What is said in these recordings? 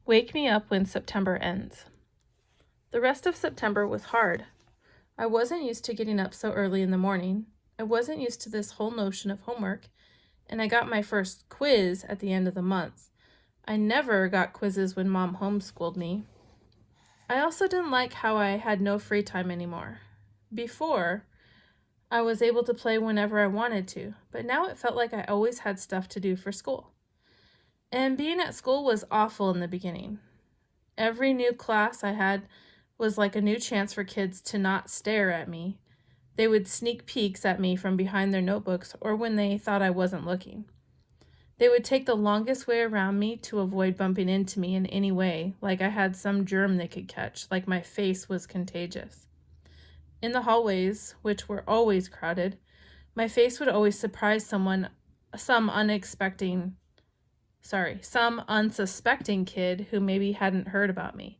Wake me up when September ends. The rest of September was hard. I wasn't used to getting up so early in the morning. I wasn't used to this whole notion of homework, and I got my first quiz at the end of the month. I never got quizzes when Mom homeschooled me. I also didn't like how I had no free time anymore. Before, I was able to play whenever I wanted to, but now it felt like I always had stuff to do for school. And being at school was awful in the beginning. Every new class I had was like a new chance for kids to not stare at me. They would sneak peeks at me from behind their notebooks or when they thought I wasn't looking. They would take the longest way around me to avoid bumping into me in any way, like I had some germ they could catch, like my face was contagious. In the hallways, which were always crowded, my face would always surprise some unsuspecting kid who maybe hadn't heard about me.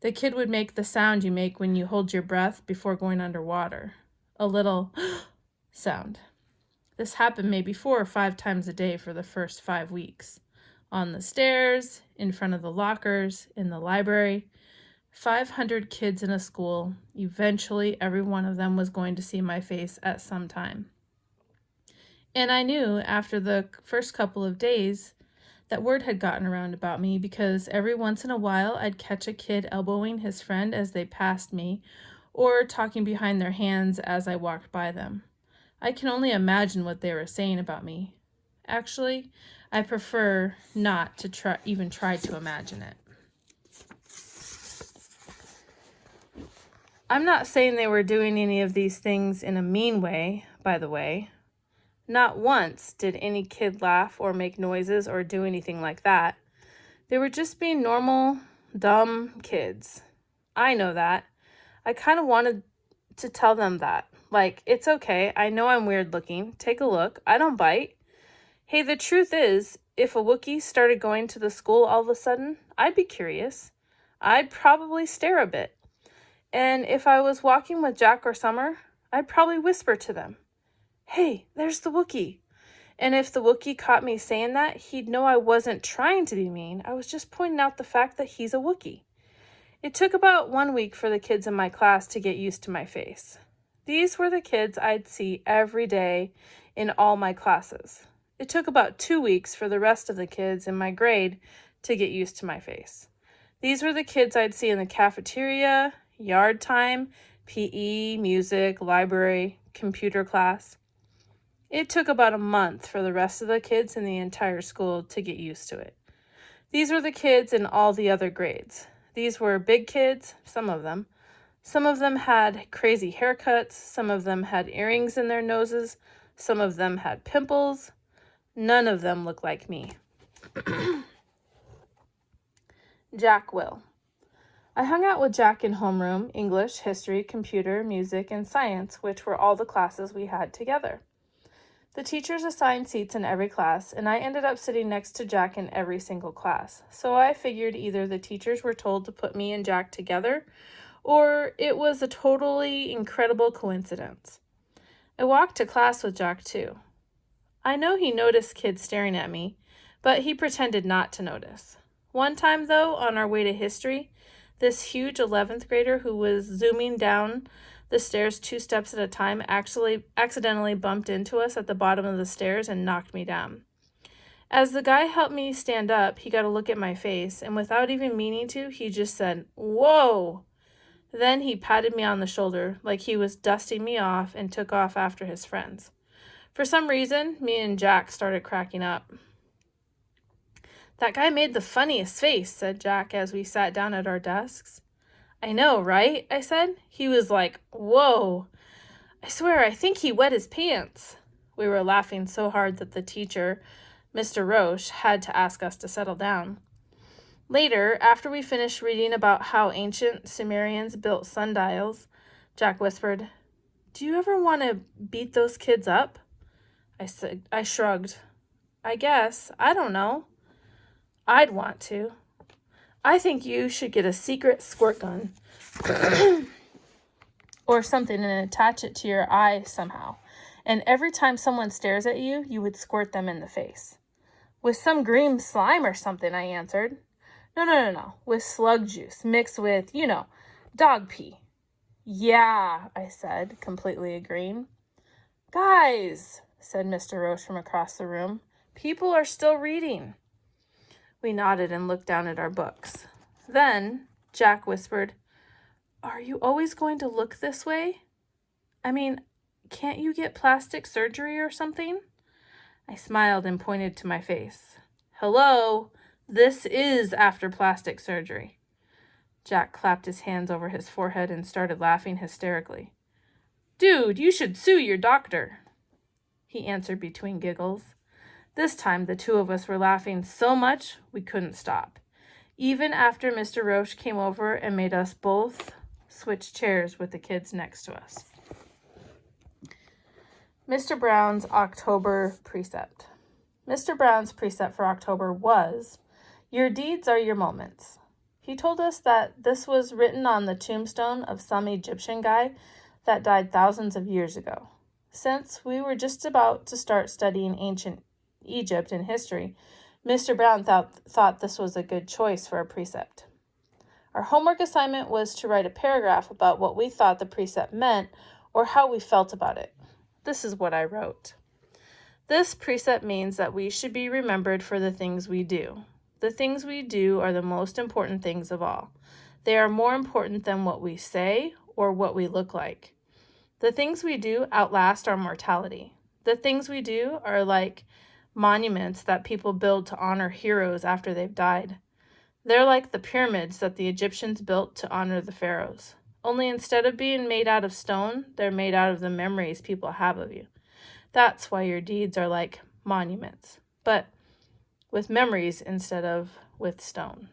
The kid would make the sound you make when you hold your breath before going underwater. A little sound. This happened maybe 4 or 5 times a day for the first 5 weeks. On the stairs, in front of the lockers, in the library. 500 kids in a school. Eventually, every one of them was going to see my face at some time. And I knew after the first couple of days that word had gotten around about me because every once in a while I'd catch a kid elbowing his friend as they passed me or talking behind their hands as I walked by them. I can only imagine what they were saying about me. Actually, I prefer not to even try to imagine it. I'm not saying they were doing any of these things in a mean way, by the way. Not once did any kid laugh or make noises or do anything like that. They were just being normal, dumb kids. I know that. I kind of wanted to tell them that. Like, it's okay. I know I'm weird looking. Take a look. I don't bite. Hey, the truth is, if a Wookiee started going to the school all of a sudden, I'd be curious. I'd probably stare a bit. And if I was walking with Jack or Summer, I'd probably whisper to them, "Hey, there's the Wookiee." And if the Wookiee caught me saying that, he'd know I wasn't trying to be mean. I was just pointing out the fact that he's a Wookiee. It took about 1 week for the kids in my class to get used to my face. These were the kids I'd see every day in all my classes. It took about 2 weeks for the rest of the kids in my grade to get used to my face. These were the kids I'd see in the cafeteria, yard time, PE, music, library, computer class. It took about a month for the rest of the kids in the entire school to get used to it. These were the kids in all the other grades. These were big kids, some of them. Some of them had crazy haircuts. Some of them had earrings in their noses. Some of them had pimples. None of them looked like me. Jack will. I hung out with Jack in homeroom, English, history, computer, music, and science, which were all the classes we had together. The teachers assigned seats in every class, and I ended up sitting next to Jack in every single class. So I figured either the teachers were told to put me and Jack together, or it was a totally incredible coincidence. I walked to class with Jack too. I know he noticed kids staring at me, but he pretended not to notice. One time, though, on our way to history, this huge 11th grader who was zooming down the stairs 2 steps at a time actually accidentally bumped into us at the bottom of the stairs and knocked me down. As the guy helped me stand up, he got a look at my face, and without even meaning to, he just said, "Whoa!" Then he patted me on the shoulder like he was dusting me off and took off after his friends. For some reason, me and Jack started cracking up. "That guy made the funniest face," said Jack as we sat down at our desks. "I know, right?" I said. He was like, "Whoa. I swear, I think he wet his pants." We were laughing so hard that the teacher, Mr. Roche, had to ask us to settle down. Later, after we finished reading about how ancient Sumerians built sundials, Jack whispered, "Do you ever want to beat those kids up?" I shrugged. "I guess. I don't know. I'd want to. I think you should get a secret squirt gun or something and attach it to your eye somehow. And every time someone stares at you, you would squirt them in the face." "With some green slime or something," I answered. No. With slug juice mixed with, dog pee. Yeah, I said, completely agreeing. Guys, said Mr. Roche from across the room, people are still reading. We nodded and looked down at our books. Then Jack whispered, "Are you always going to look this way? I mean, can't you get plastic surgery or something?" I smiled and pointed to my face. "Hello, this is after plastic surgery." Jack clapped his hands over his forehead and started laughing hysterically. "Dude, you should sue your doctor," he answered between giggles. This time the two of us were laughing so much we couldn't stop, even after Mr. Roche came over and made us both switch chairs with the kids next to us. Mr. Browne's October Precept. Mr. Browne's precept for October was, "Your deeds are your moments." He told us that this was written on the tombstone of some Egyptian guy that died thousands of years ago. Since we were just about to start studying ancient Egypt and history, Mr. Browne thought this was a good choice for a precept. Our homework assignment was to write a paragraph about what we thought the precept meant or how we felt about it. This is what I wrote. This precept means that we should be remembered for the things we do. The things we do are the most important things of all. They are more important than what we say or what we look like. The things we do outlast our mortality. The things we do are like monuments that people build to honor heroes after they've died. They're like the pyramids that the Egyptians built to honor the pharaohs. Only instead of being made out of stone, they're made out of the memories people have of you. That's why your deeds are like monuments, but with memories instead of with stone.